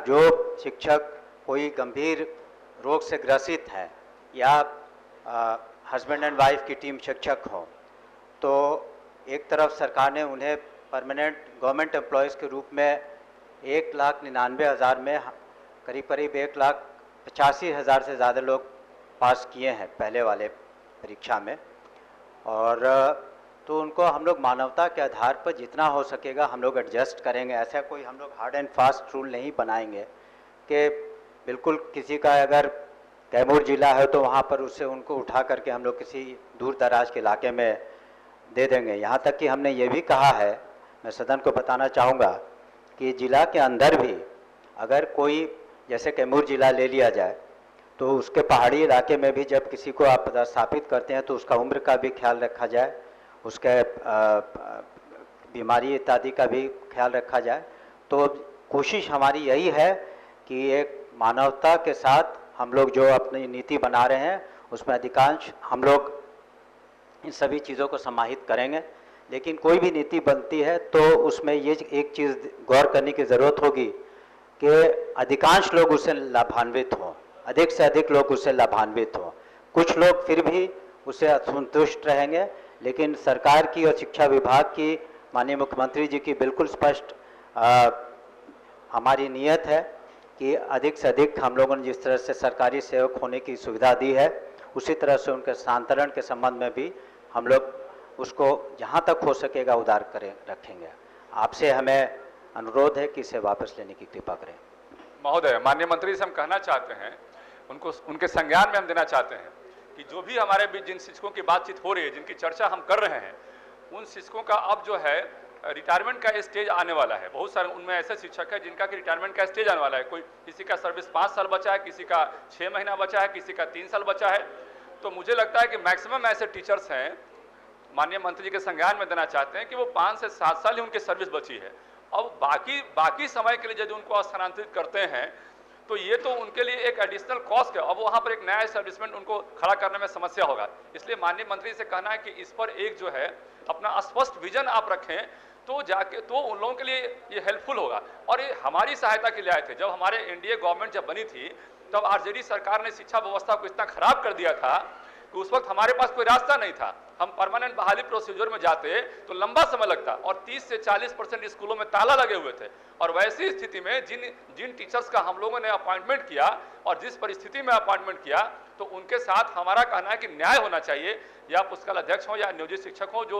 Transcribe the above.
जो शिक्षक कोई गंभीर रोग से ग्रसित है या हस्बैंड एंड वाइफ की टीम शिक्षक हो, तो एक तरफ सरकार ने उन्हें परमानेंट गवर्नमेंट एम्प्लॉयज़ के रूप में 1,99,000 में करीब करीब 1,85,000 से ज़्यादा लोग पास किए हैं पहले वाले परीक्षा में। और तो उनको हम लोग मानवता के आधार पर जितना हो सकेगा हम लोग एडजस्ट करेंगे। ऐसा कोई हम लोग हार्ड एंड फास्ट रूल नहीं बनाएंगे कि बिल्कुल किसी का अगर कैमूर जिला है तो वहाँ पर उससे उनको उठा करके हम लोग किसी दूर दराज के इलाके में दे देंगे। यहाँ तक कि हमने ये भी कहा है, मैं सदन को बताना चाहूँगा कि जिला के अंदर भी अगर कोई, जैसे कैमूर जिला ले लिया जाए, तो उसके पहाड़ी इलाके में भी जब किसी को आप पदस्थापित करते हैं तो उसका उम्र का भी ख्याल रखा जाए, उसके बीमारी इत्यादि का भी ख्याल रखा जाए। तो कोशिश हमारी यही है कि एक मानवता के साथ हम लोग जो अपनी नीति बना रहे हैं उसमें अधिकांश हम लोग इन सभी चीज़ों को समाहित करेंगे। लेकिन कोई भी नीति बनती है तो उसमें ये एक चीज़ गौर करने की ज़रूरत होगी कि अधिकांश लोग उससे लाभान्वित हों, अधिक से अधिक लोग उससे लाभान्वित हों। कुछ लोग फिर भी उससे असंतुष्ट रहेंगे, लेकिन सरकार की और शिक्षा विभाग की, माननीय मुख्यमंत्री जी की बिल्कुल स्पष्ट हमारी नियत है कि अधिक से अधिक हम लोगों ने जिस तरह से सरकारी सेवक होने की सुविधा दी है, उसी तरह से उनके स्थानांतरण के संबंध में भी हम लोग उसको जहाँ तक हो सकेगा उदार रखेंगे। आपसे हमें अनुरोध है कि इसे वापस लेने की कृपा करें। महोदय, माननीय मंत्री से हम कहना चाहते हैं, उनको उनके संज्ञान में हम देना चाहते हैं कि जो भी हमारे बीच जिन शिक्षकों की बातचीत हो रही है, जिनकी चर्चा हम कर रहे हैं, उन शिक्षकों का अब जो है रिटायरमेंट का स्टेज आने वाला है। बहुत सारे उनमें ऐसे शिक्षक हैं जिनका कि रिटायरमेंट का स्टेज आने वाला है। कोई किसी का सर्विस 5 साल बचा है, किसी का 6 महीना बचा है, किसी का 3 साल बचा है। तो मुझे लगता है कि मैक्सिमम ऐसे टीचर्स हैं, माननीय मंत्री जी के संज्ञान में देना चाहते हैं कि वो 5 से 7 साल ही उनकी सर्विस बची है। अब बाकी समय के लिए यदि उनको स्थानांतरित करते हैं तो ये तो उनके लिए एक एडिशनल कॉस्ट है। अब वहाँ पर एक नया एस्टेब्लिशमेंट उनको खड़ा करने में समस्या होगा। इसलिए माननीय मंत्री से कहना है कि इस पर एक जो है अपना स्पष्ट विजन आप रखें, तो जाके तो उन लोगों के लिए ये हेल्पफुल होगा। और ये हमारी सहायता के लिए आए थे। जब हमारे एनडीए गवर्नमेंट जब बनी थी तब आरजेडी सरकार ने शिक्षा व्यवस्था को इतना खराब कर दिया था कि उस वक्त हमारे पास कोई रास्ता नहीं था। हम परमानेंट बहाली प्रोसीजर में जाते तो लंबा समय लगता और 30 से 40% स्कूलों में ताला लगे हुए थे। और वैसी स्थिति में जिन टीचर्स का हम लोगों ने अपॉइंटमेंट किया और जिस परिस्थिति में अपॉइंटमेंट किया, तो उनके साथ हमारा कहना है कि न्याय होना चाहिए, या पुस्तकालय अध्यक्ष हो या नियोजित शिक्षक हो, जो